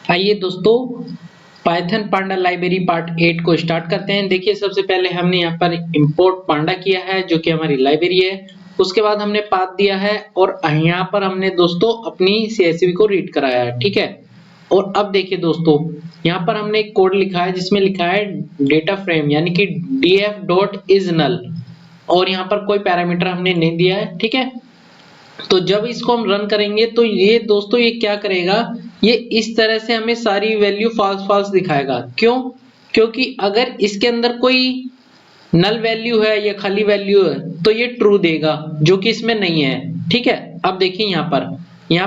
आइए दोस्तों, पाइथन पांडा library part 8 को स्टार्ट करते हैं। देखिए, सबसे पहले हमने यहाँ पर इंपोर्ट पांडा किया है जो कि हमारी लाइब्रेरी है। उसके बाद हमने पाथ दिया है और यहाँ पर हमने दोस्तों अपनी CSV को रीड कराया है, ठीक है। और अब देखिए दोस्तों, यहाँ पर हमने एक कोड लिखा है जिसमें लिखा है डेटा फ्रेम यानी कि df.isNull और यहाँ पर कोई पैरामीटर हमने नहीं दिया है, ठीक है। तो जब इसको हम रन करेंगे तो ये दोस्तों ये क्या करेगा, ये इस तरह से हमें सारी वैल्यू फॉल्स फॉल्स दिखाएगा। क्यों? क्योंकि अगर इसके अंदर कोई नल वैल्यू है या खाली वैल्यू है तो ये ट्रू देगा, जो कि इसमें नहीं है, ठीक है। अब देखिए यहाँ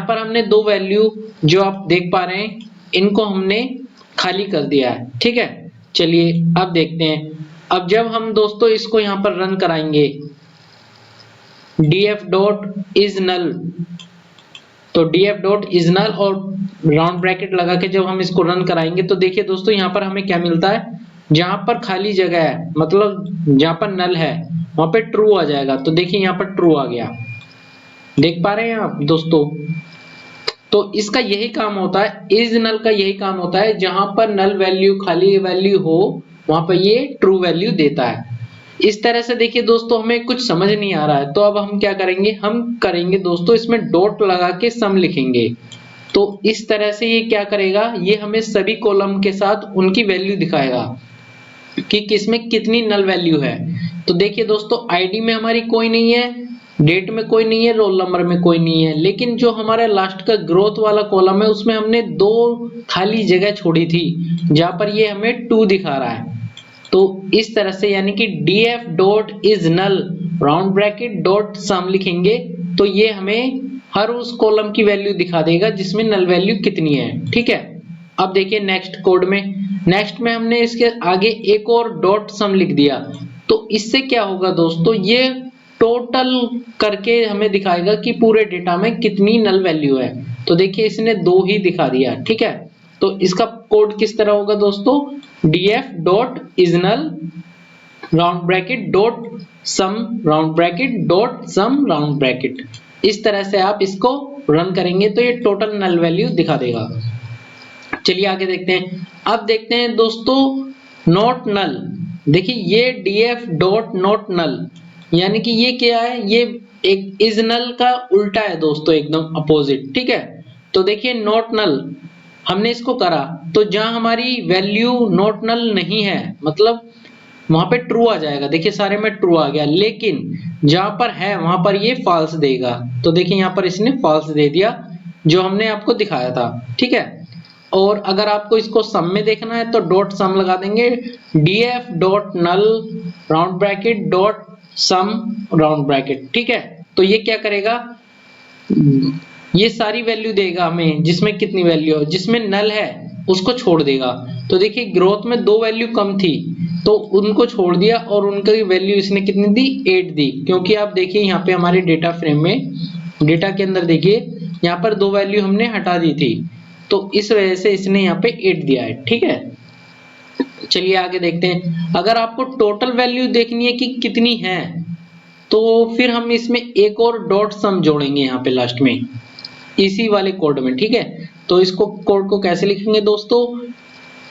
पर हमने दो वैल्यू जो आप देख पा रहे हैं इनको हमने खाली कर दिया है, ठीक है। चलिए अब देखते हैं। अब जब हम दोस्तों इसको यहाँ पर रन कराएंगे df.isNull, तो df.isNull और राउंड ब्रैकेट लगा के जब हम इसको रन कराएंगे तो देखिए दोस्तों यहाँ पर हमें क्या मिलता है, जहां पर खाली जगह है मतलब जहां पर नल है वहां पे ट्रू आ जाएगा। तो देखिए यहाँ पर ट्रू आ गया, देख पा रहे हैं आप दोस्तों। तो इसका यही काम होता है, isNull का यही काम होता है, जहां पर नल वैल्यू खाली वैल्यू हो वहां पर ये ट्रू वैल्यू देता है। इस तरह से देखिए दोस्तों हमें कुछ समझ नहीं आ रहा है तो अब हम क्या करेंगे, हम करेंगे दोस्तों इसमें डॉट लगा के सम लिखेंगे। तो इस तरह से ये क्या करेगा, ये हमें सभी कॉलम के साथ उनकी वैल्यू दिखाएगा कि किसमें कितनी नल वैल्यू है। तो देखिए दोस्तों आईडी में हमारी कोई नहीं है, डेट में कोई नहीं है, रोल नंबर में कोई नहीं है, लेकिन जो हमारा लास्ट का ग्रोथ वाला कॉलम है उसमें हमने दो खाली जगह छोड़ी थी जहां पर ये हमें 2 दिखा रहा है। तो इस तरह से यानी कि df.isNull राउंड ब्रैकेट डॉट सम लिखेंगे तो ये हमें हर उस कॉलम की वैल्यू दिखा देगा जिसमें नल वैल्यू कितनी है, ठीक है। अब देखिए नेक्स्ट कोड में हमने इसके आगे एक और डॉट सम लिख दिया। तो इससे क्या होगा दोस्तों, ये टोटल करके हमें दिखाएगा कि पूरे डेटा में कितनी नल वैल्यू है। तो देखिए इसने 2 ही दिखा दिया, ठीक है। तो इसका कोड किस तरह होगा दोस्तों, df.isNull राउंड ब्रैकेट डॉट सम राउंड ब्रैकेट डॉट सम राउंड ब्रैकेट। इस तरह से आप इसको रन करेंगे तो ये टोटल नल वैल्यू दिखा देगा। चलिए आगे देखते हैं। अब देखते हैं दोस्तों नॉट नल। देखिए ये df.not_null यानी कि ये क्या है, ये एक isNull का उल्टा है दोस्तों, एकदम अपोजिट, ठीक है। तो देखिए नॉट नल हमने इसको करा तो जहां हमारी वैल्यू नॉट नल नहीं है मतलब वहां पे ट्रू आ जाएगा। देखिए सारे में ट्रू आ गया, लेकिन जहां पर है वहां पर ये फॉल्स देगा। तो देखिए यहाँ पर इसने फॉल्स दे दिया जो हमने आपको दिखाया था, ठीक है। और अगर आपको इसको सम में देखना है तो डॉट सम लगा देंगे, df.null राउंड ब्रैकेट डॉट सम राउंड ब्रैकेट, ठीक है। तो ये क्या करेगा, ये सारी वैल्यू देगा हमें जिसमें कितनी वैल्यू है, जिसमें नल है उसको छोड़ देगा। तो देखिए ग्रोथ में 2 वैल्यू कम थी तो उनको छोड़ दिया और उनकी वैल्यू इसने कितनी दी, 8 दी। क्योंकि आप देखिए यहाँ पे हमारे डेटा फ्रेम में डेटा के अंदर देखिए यहाँ पर 2 वैल्यू हमने हटा दी थी तो इस वजह से इसने यहाँ पे 8 दिया है, ठीक है। चलिए आगे देखते हैं। अगर आपको टोटल वैल्यू देखनी है कि कितनी है तो फिर हम इसमें एक और डॉट सम जोड़ेंगे यहाँ पे लास्ट में इसी वाले कोड में, ठीक है। तो इसको कोड को कैसे लिखेंगे दोस्तों,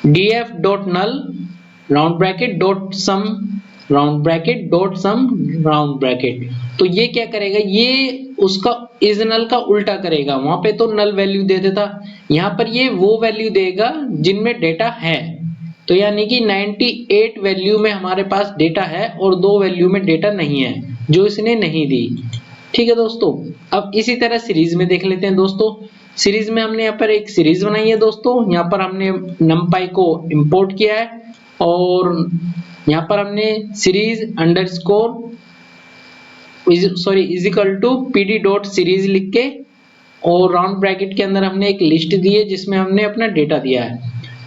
df.null राउंड ब्रैकेट डॉट सम राउंड ब्रैकेट डॉट सम राउंड ब्रैकेट। तो ये क्या करेगा, ये उसका isNull का उल्टा करेगा। वहां पे तो नल वैल्यू दे देता, यहाँ पर ये वो वैल्यू देगा जिनमें डेटा है। तो यानी कि 98 वैल्यू में हमारे पास डेटा है और 2 वैल्यू में डेटा नहीं है जो इसने नहीं दी, ठीक है दोस्तों। अब इसी तरह सीरीज में देख लेते हैं दोस्तों। सीरीज में हमने यहाँ पर एक सीरीज बनाई है दोस्तों, यहाँ पर हमने numpy को इंपोर्ट किया है और यहाँ पर हमने series underscore is equal to pd.series लिख के और राउंड ब्रैकेट के अंदर हमने एक लिस्ट दी है जिसमें हमने अपना डेटा दिया है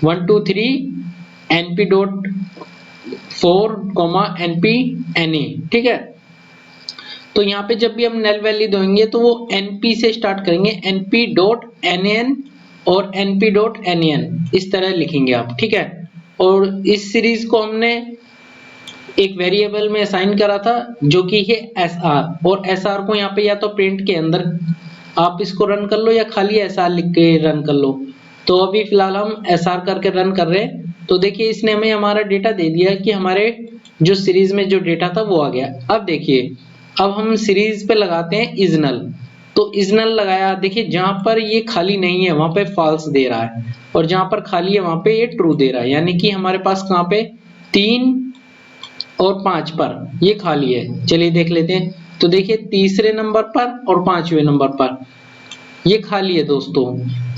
1 2 3 np.4 np na, ठीक है। तो यहाँ पे जब भी हम नल वैल्यू देंगे तो वो np से स्टार्ट करेंगे, np.nan और np.nan इस तरह लिखेंगे आप, ठीक है। और इस सीरीज को हमने एक वेरिएबल में असाइन करा था जो कि है sr, और sr को यहाँ पे या तो प्रिंट के अंदर आप इसको रन कर लो या खाली sr लिख के रन कर लो। तो अभी फिलहाल हम एसआर करके रन कर रहे हैं। तो देखिए इसने हमें हमारा डेटा दे दिया कि हमारे जो सीरीज में जो डेटा था वो आ गया। अब देखिए अब हम सीरीज पे लगाते हैं इज नल। तो इज नल लगाया, देखिए जहां पर ये खाली नहीं है वहां पे फॉल्स दे रहा है, और जहां पर खाली है वहां पे ये ट्रू दे रहा है। यानी कि हमारे पास कहां पे 3 और 5 पर ये खाली है। चलिए देख लेते हैं। तो देखिए तीसरे नंबर पर और 5वें नंबर पर ये खाली है दोस्तों,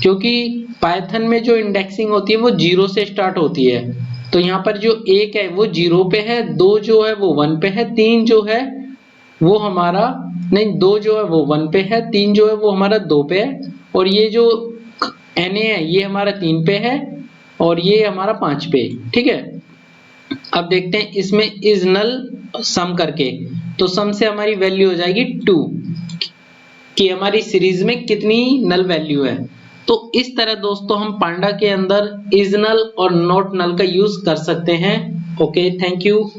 क्योंकि पाइथन में जो इंडेक्सिंग होती है वो 0 से स्टार्ट होती है। तो यहाँ पर जो 1 है वो 0 पे है, 2 जो है वो 1 पे है, 3 जो है वो हमारा नहीं 2 जो है वो 1 पे है, 3 जो है वो हमारा 2 पे है, और ये जो Na है ये हमारा 3 पे है, और ये हमारा 5 पे। ठीक है, अब देखते हैं इसमें इज नल सम करके। तो सम से हमारी वैल्यू हो जाएगी 2 कि हमारी सीरीज में कितनी नल वैल्यू है। तो इस तरह दोस्तों हम पांडा के अंदर इज नल और नॉट नल का यूज कर सकते हैं। Okay, thank you.